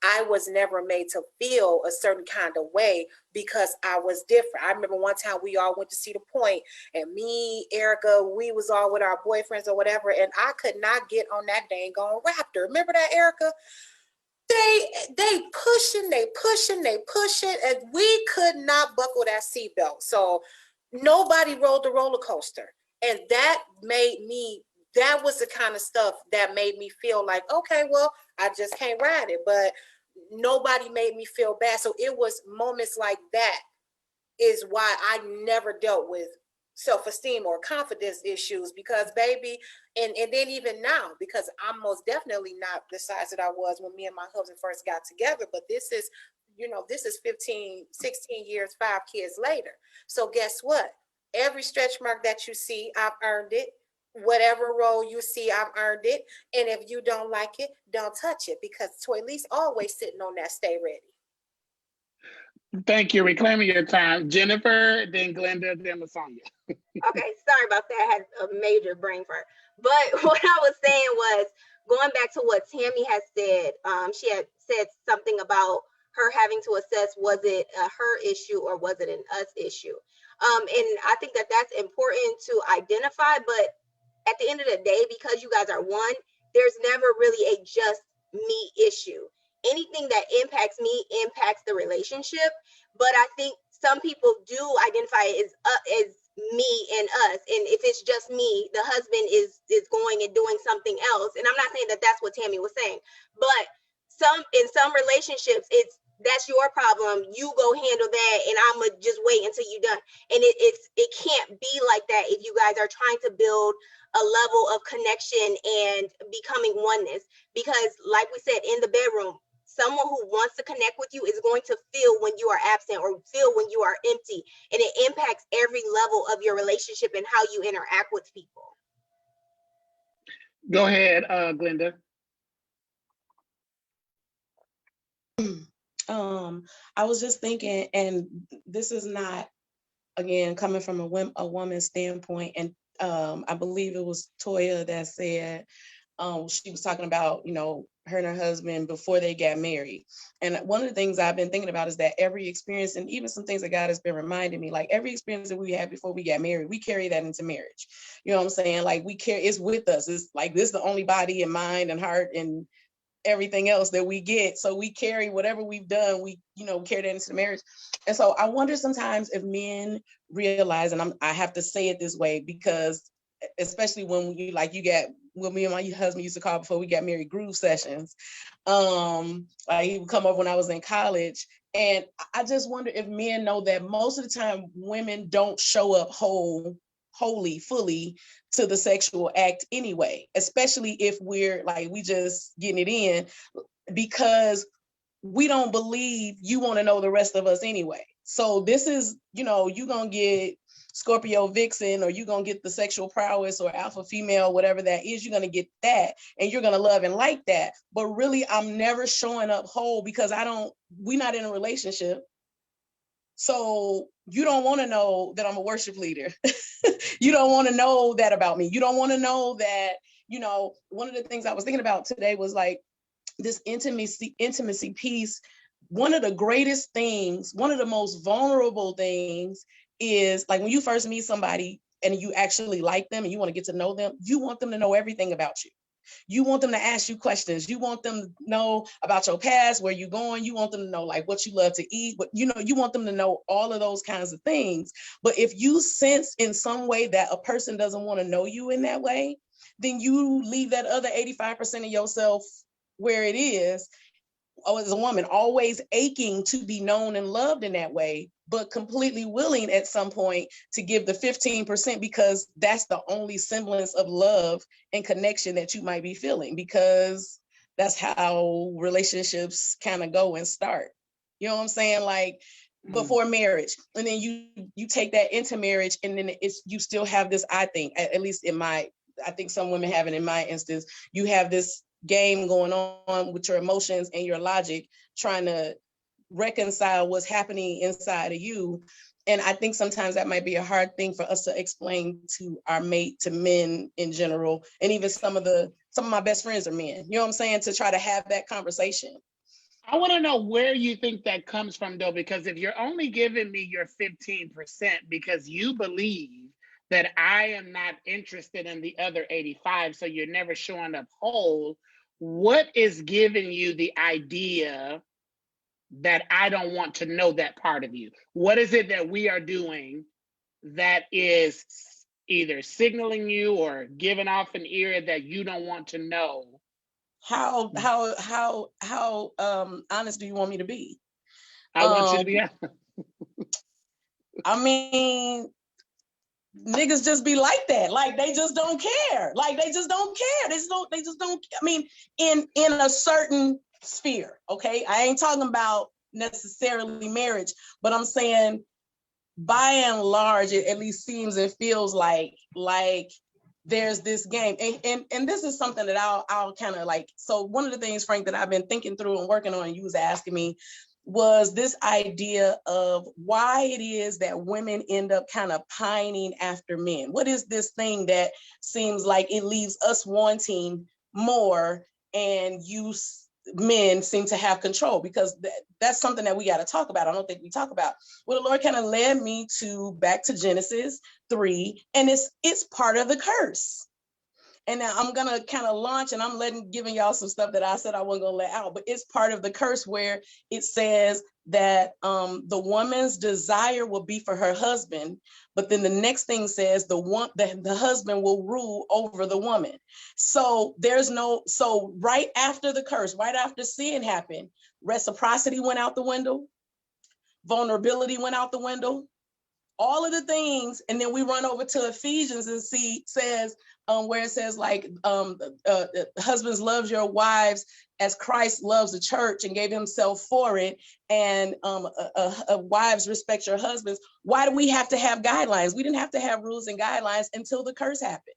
I was never made to feel a certain kind of way because I was different. I remember one time we all went to see the point, and me, Erica, we was all with our boyfriends or whatever, and I could not get on that dang on Raptor. Remember that, Erica? They pushing, and we could not buckle that seatbelt. So nobody rode the roller coaster. And that was the kind of stuff that made me feel like, okay, well, I just can't ride it. But nobody made me feel bad. So it was moments like that is why I never dealt with self-esteem or confidence issues, because baby, and then even now, because I'm most definitely not the size that I was when me and my husband first got together, but this is 15, 16 years, 5 kids later. So guess what? Every stretch mark that you see, I've earned it. Whatever role you see, I've earned it. And if you don't like it, don't touch it, because Toy Lee's always sitting on that stay ready. Thank you. Reclaiming your time. Jennifer, then Glenda, then Lasonia. Okay, sorry about that. I had a major brain fart. But what I was saying was, going back to what Tammy has said, she had said something about her having to assess, was it a her issue or was it an us issue? And I think that that's important to identify. But at the end of the day, because you guys are one, there's never really a just me issue. Anything that impacts me impacts the relationship. But I think some people do identify it as me and us, and if it's just me, the husband is going and doing something else. And I'm not saying that that's what Tammy was saying, but in some relationships, that's your problem, you go handle that, and I'm gonna just wait until you're done. And it can't be like that if you guys are trying to build a level of connection and becoming oneness. Because like we said, in the bedroom, someone who wants to connect with you is going to feel when you are absent or feel when you are empty. And it impacts every level of your relationship and how you interact with people. Go ahead, Glenda. I was just thinking, and this is not, again, coming from a woman's standpoint, and I believe it was Toya that said, she was talking about, her and her husband before they got married. And one of the things I've been thinking about is that every experience, and even some things that God has been reminding me, like every experience that we had before we got married, we carry that into marriage. You know what I'm saying? Like it's with us. It's like, this is the only body and mind and heart and everything else that we get. So we carry whatever we've done, we carry that into the marriage. And so I wonder sometimes if men realize, and I have to say it this way, because especially when when me and my husband used to call before we got married, groove sessions. He would come over when I was in college. And I just wonder if men know that most of the time women don't show up wholly, fully to the sexual act anyway, especially if we're like, we just getting it in, because we don't believe you want to know the rest of us anyway. So this is, you gonna get Scorpio vixen, or you're going to get the sexual prowess or alpha female, whatever that is, you're going to get that, and you're going to love and like that. But really, I'm never showing up whole, because we're not in a relationship. So you don't want to know that I'm a worship leader. You don't want to know that about me. You don't want to know that, one of the things I was thinking about today was like this intimacy piece. One of the greatest things, one of the most vulnerable things is like when you first meet somebody and you actually like them and you want to get to know them, you want them to know everything about you. You want them to ask you questions. You want them to know about your past, where you're going. You want them to know like what you love to eat. But you want them to know all of those kinds of things. But if you sense in some way that a person doesn't want to know you in that way, then you leave that other 85% of yourself where it is. As a woman, always aching to be known and loved in that way, but completely willing at some point to give the 15%, because that's the only semblance of love and connection that you might be feeling. Because that's how relationships kind of go and start. You know what I'm saying? Like before marriage, and then you take that into marriage, and then it's you still have this. I think, at least in my, I think some women have it. In my instance, you have this game going on with your emotions and your logic, trying to reconcile what's happening inside of you. And I think sometimes that might be a hard thing for us to explain to our mate, to men in general, and even some of my best friends are men. You know what I'm saying? To try to have that conversation. I want to know where you think that comes from, though, because if you're only giving me your 15% because you believe that I am not interested in the other 85, so you're never showing up whole, what is giving you the idea that I don't want to know that part of you? What is it that we are doing that is either signaling you or giving off an ear that you don't want to know? How honest do you want me to be? I want you to be honest. I mean, niggas just be like that. Like they just don't care. Like they just don't care. They just don't. I mean, in a certain sphere, okay? I ain't talking about necessarily marriage, but I'm saying by and large, it at least seems and feels like there's this game. And this is something that I'll kind of like, so one of the things, Frank, that I've been thinking through and working on, and you was asking me, was this idea of why it is that women end up kind of pining after men. What is this thing that seems like it leaves us wanting more, and you men seem to have control? Because that's something that we got to talk about. I don't think we talk about. Well, the Lord kind of led me back to Genesis 3, and it's part of the curse. And now I'm gonna kind of launch, and I'm giving y'all some stuff that I said I wasn't gonna let out, but it's part of the curse where it says that the woman's desire will be for her husband, but then the next thing says the husband will rule over the woman. So right after the curse, right after sin happened, reciprocity went out the window, vulnerability went out the window, all of the things. And then we run over to Ephesians and says where it says like husbands, love your wives as Christ loves the church and gave himself for it, and wives, respect your husbands. Why do we have to have guidelines? We didn't have to have rules and guidelines until the curse happened.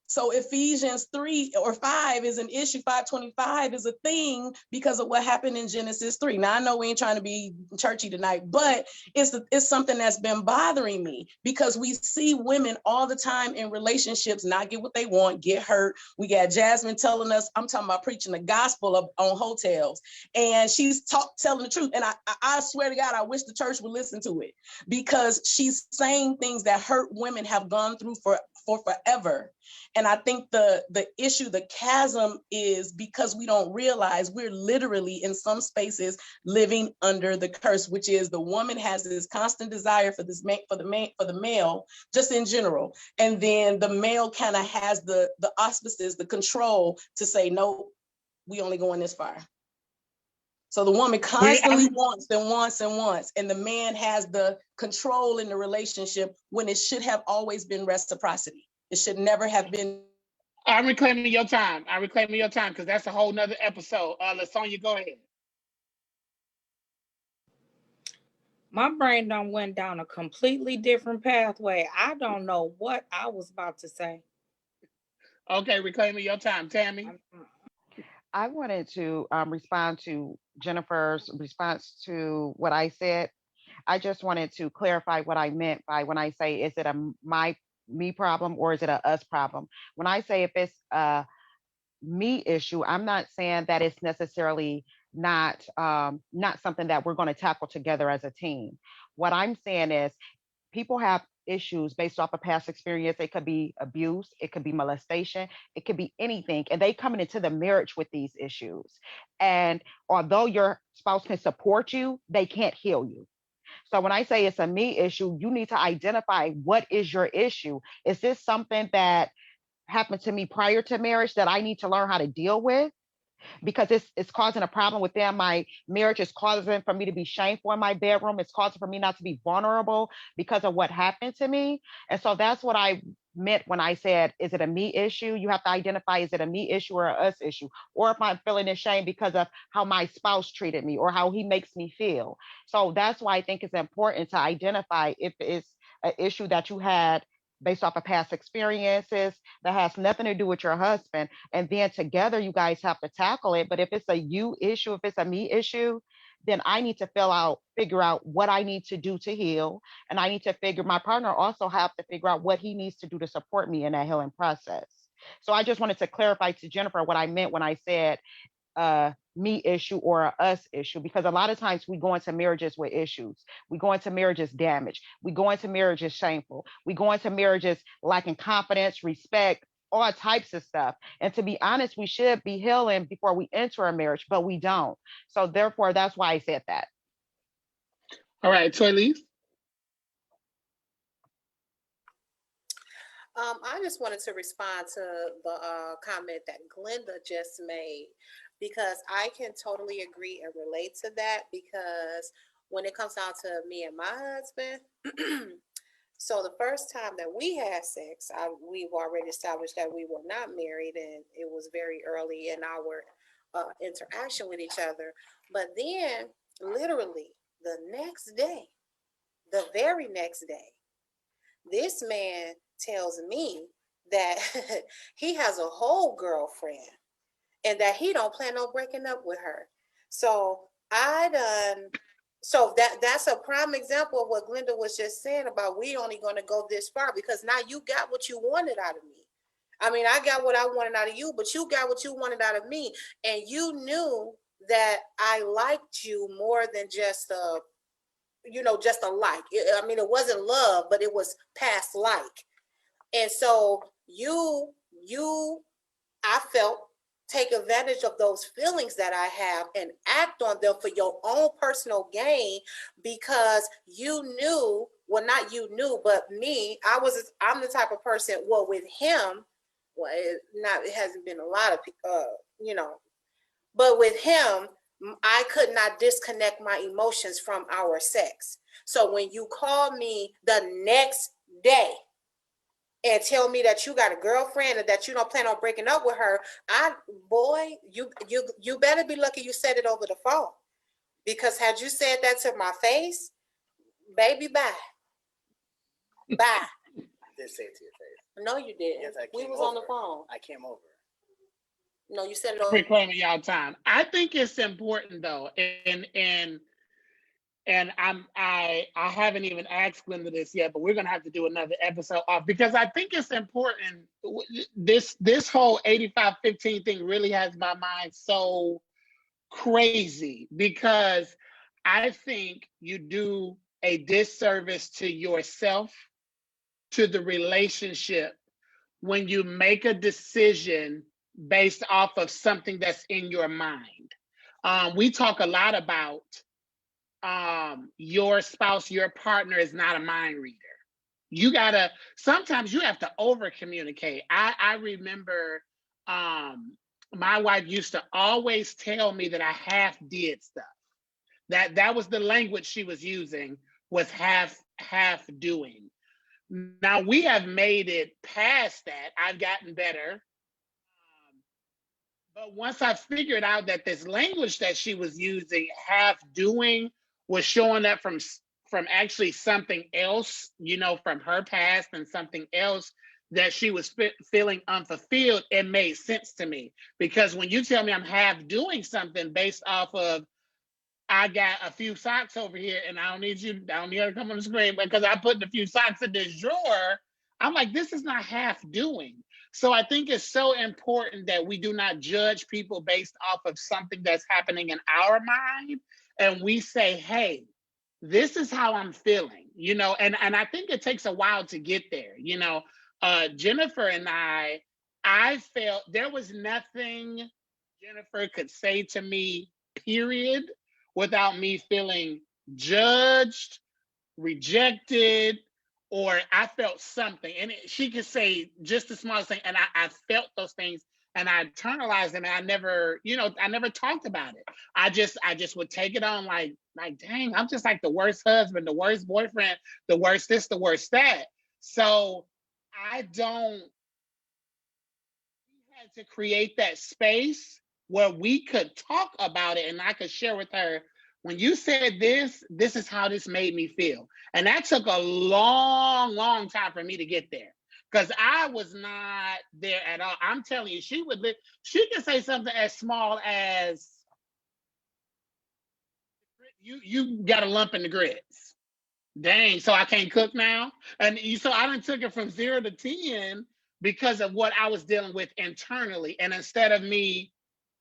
So Ephesians 3 or 5 is an issue. 5:25 is a thing because of what happened in Genesis 3. Now, I know we ain't trying to be churchy tonight, but it's something that's been bothering me, because we see women all the time in relationships not get what they want, get hurt. We got Jasmine telling us, I'm talking about preaching the gospel on hotels, and she's telling the truth. And I swear to God, I wish the church would listen to it, because she's saying things that hurt women have gone through for forever. And I think the issue, the chasm, is because we don't realize we're literally in some spaces living under the curse, which is the woman has this constant desire for the male, just in general. And then the male kind of has the auspices, the control to say, no, we only going this far. So the woman constantly wants and wants and wants, and the man has the control in the relationship when it should have always been reciprocity. It should never have been. I'm reclaiming your time. Because that's a whole nother episode. LaSonia, go ahead. My brain done went down a completely different pathway. I don't know what I was about to say. Okay, reclaiming your time. Tammy? I wanted to respond to Jennifer's response to what I said. I just wanted to clarify what I meant by when I say, is it a me problem or is it a us problem? When I say if it's a me issue, I'm not saying that it's necessarily not something that we're going to tackle together as a team. What I'm saying is people have issues based off of past experience. It could be abuse, it could be molestation, it could be anything, and they coming into the marriage with these issues. And although your spouse can support you, they can't heal you. So when I say it's a me issue, you need to identify what is your issue. Is this something that happened to me prior to marriage that I need to learn how to deal with? Because it's causing a problem within my marriage. It's causing for me to be shameful in my bedroom. It's causing for me not to be vulnerable because of what happened to me. And so that's what I meant when I said, is it a me issue? You have to identify, is it a me issue or a us issue? Or if I'm feeling ashamed because of how my spouse treated me or how he makes me feel. So that's why I think it's important to identify if it's an issue that you had based off of past experiences that has nothing to do with your husband. And then together you guys have to tackle it. But if it's a you issue, if it's a me issue, then I need to figure out what I need to do to heal. And I need to my partner also have to figure out what he needs to do to support me in that healing process. So I just wanted to clarify to Jennifer what I meant when I said me issue or a us issue, because a lot of times we go into marriages with issues. We go into marriages damaged. We go into marriages shameful. We go into marriages lacking confidence, respect, all types of stuff. And to be honest, we should be healing before we enter a marriage, but we don't. So therefore, that's why I said that. All right, Toy Leaf. I just wanted to respond to the comment that Glenda just made, because I can totally agree and relate to that, because when it comes down to me and my husband, so the first time that we had sex, we've already established that we were not married, and it was very early in our interaction with each other. But then literally the next day, the very next day, this man tells me that he has a whole girlfriend and that he don't plan on breaking up with her. So that's a prime example of what Glenda was just saying about we only going to go this far, because now you got what you wanted out of me. I mean, I got what I wanted out of you, but you got what you wanted out of me. And you knew that I liked you more than just a like. I mean, it wasn't love, but it was past like. And so I felt, take advantage of those feelings that I have and act on them for your own personal gain, because you knew, well, not you knew, but me, I'm the type of person, well, with him, well, it hasn't been a lot of, but with him, I could not disconnect my emotions from our sex. So when you call me the next day and tell me that you got a girlfriend and that you don't plan on breaking up with her, you better be lucky you said it over the phone. Because had you said that to my face, baby, bye. Bye. I did say it to your face. No, you didn't. Yes, we was over. On the phone. I came over. No, you said it over. Reclaiming y'all time. I think it's important though, and I haven't even asked Glenda this yet, but we're gonna have to do another episode off, because I think it's important. This whole 85-15 thing really has my mind so crazy, because I think you do a disservice to yourself, to the relationship, when you make a decision based off of something that's in your mind. We talk a lot about your spouse, your partner is not a mind reader. Sometimes you have to over communicate. I remember my wife used to always tell me that I half did stuff. That was the language she was using, was half doing. Now we have made it past that. I've gotten better. But once I figured out that this language that she was using, half doing, was showing up from actually something else, from her past, and something else that she was feeling unfulfilled, it made sense to me. Because when you tell me I'm half doing something based off of, I got a few socks over here and I don't need you to come on the screen because I put a few socks in this drawer, I'm like, this is not half doing. So I think it's so important that we do not judge people based off of something that's happening in our mind. And we say, hey, this is how I'm feeling, and I think it takes a while to get there. Jennifer and I felt there was nothing Jennifer could say to me, period, without me feeling judged, rejected, or I felt something. And she could say just the smallest thing, and I felt those things, and I internalized them, and I never talked about it. I just would take it on like, dang, I'm just like the worst husband, the worst boyfriend, the worst this, the worst that. So I don't, we had to create that space where we could talk about it and I could share with her, when you said this is how this made me feel. And that took a long, long time for me to get there because I was not there at all. I'm telling you, she could say something as small as you got a lump in the grits. Dang, so I can't cook now? And so I done took it from 0 to 10 because of what I was dealing with internally. And instead of me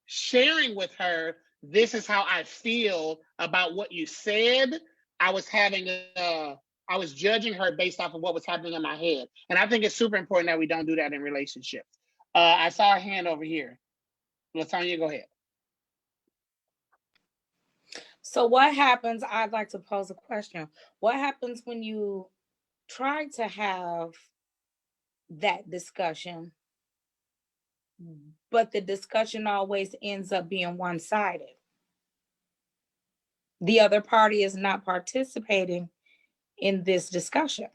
sharing with her, this is how I feel about what you said, I was having I was judging her based off of what was happening in my head. And I think it's super important that we don't do that in relationships. I saw a hand over here. LaTanya, go ahead. So what happens? I'd like to pose a question. What happens when you try to have that discussion, but the discussion always ends up being one-sided? The other party is not participating in this discussion.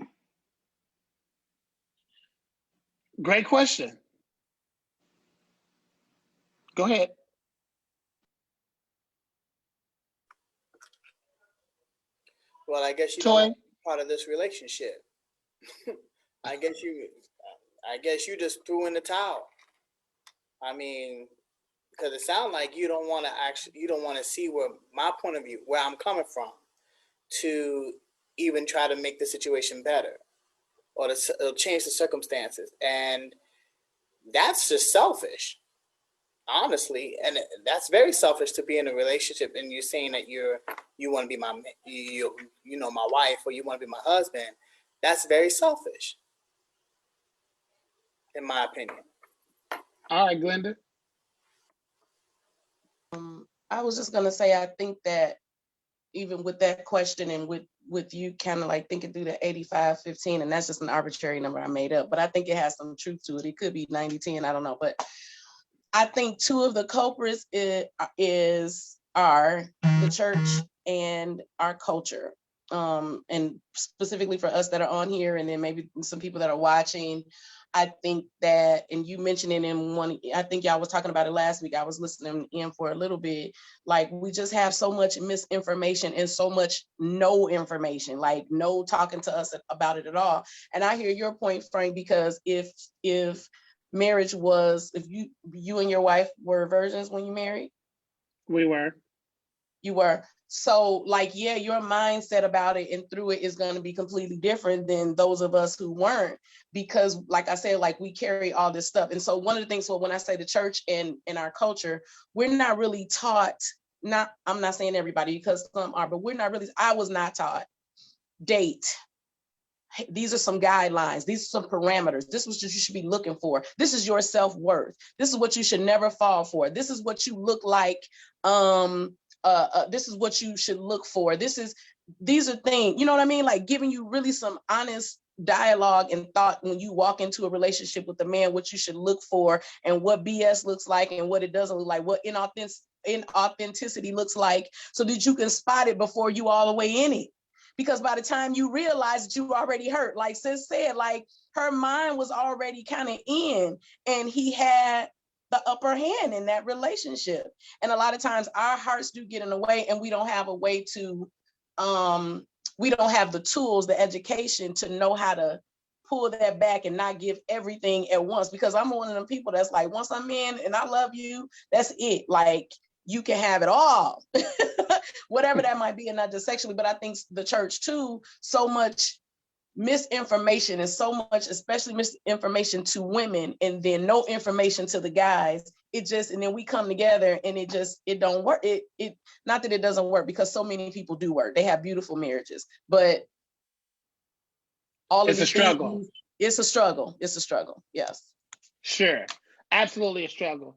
Great question. Go ahead. Well, I guess you Toy. don't want to be part of this relationship. I guess you just threw in the towel. I mean, because it sounds like you don't want to see where my point of view, where I'm coming from, to even try to make the situation better or to change the circumstances. And that's just selfish, honestly. And that's very selfish to be in a relationship and you're saying that you want to be my wife, or you want to be my husband. That's very selfish, in my opinion. All right, Glenda. I was just gonna say, I think that even with that question and with you kind of like thinking through the 85-15, and that's just an arbitrary number I made up, but I think it has some truth to it. It could be 90-10, I don't know. But I think two of the culprits are the church and our culture. And specifically for us that are on here, and then maybe some people that are watching, I think that, and you mentioned it in one, I think y'all was talking about it last week. I was listening in for a little bit. Like, we just have so much misinformation and so much no information, like no talking to us about it at all. And I hear your point, Frank, because if marriage was, if you and your wife were virgins when you married? We were. You were. So like, yeah, your mindset about it and through it is going to be completely different than those of us who weren't, because like I said, like, we carry all this stuff. And so one of the things, so when I say the church and in our culture, we're not really taught, I'm not saying everybody because some are, but we're not really, I was not taught date. These are some guidelines. These are some parameters. This is what you should be looking for. This is your self-worth. This is what you should never fall for. This is what you look like. This is what you should look for. These are things, you know what I mean? Like, giving you really some honest dialogue and thought when you walk into a relationship with a man, what you should look for and what BS looks like and what it doesn't look like, what inauthenticity looks like, so that you can spot it before you all the way in it. Because by the time you realize that you already hurt, like sis said, like, her mind was already kind of in, and he had the upper hand in that relationship. And a lot of times our hearts do get in the way, and we don't have a way to, we don't have the tools, the education to know how to pull that back and not give everything at once. Because I'm one of them people that's like, once I'm in and I love you, that's it. Like, you can have it all, whatever that might be, and not just sexually. But I think the church too, so much misinformation, and so much, especially misinformation to women, and then no information to the guys. And then we come together and it don't work. It not that it doesn't work, because so many people do work. They have beautiful marriages, but all of It's a struggle. It's a struggle. It's a struggle. Yes. Sure. Absolutely a struggle.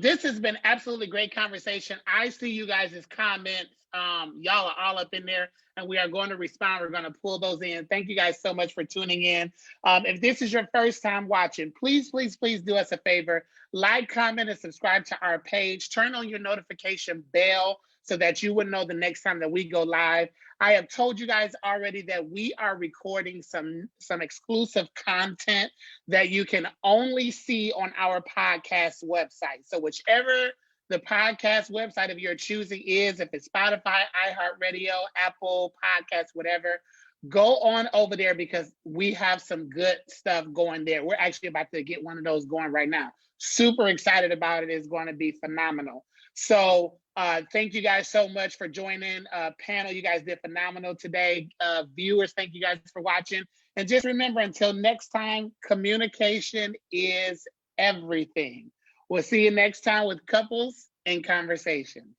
This has been absolutely great conversation. I see you guys' comments. Y'all are all up in there, and we are going to respond. We're going to pull those in. Thank you guys so much for tuning in. If this is your first time watching, please, please, please do us a favor. Like, comment, and subscribe to our page. Turn on your notification bell so that you would know the next time that we go live. I have told you guys already that we are recording some exclusive content that you can only see on our podcast website. So whichever the podcast website of your choosing is, if it's Spotify, iHeartRadio, Apple Podcasts, whatever, go on over there because we have some good stuff going there. We're actually about to get one of those going right now. Super excited about it. It's going to be phenomenal. So thank you guys so much for joining. Panel, you guys did phenomenal today. Viewers, thank you guys for watching. And just remember, until next time, communication is everything. We'll see you next time with Couples in Conversations.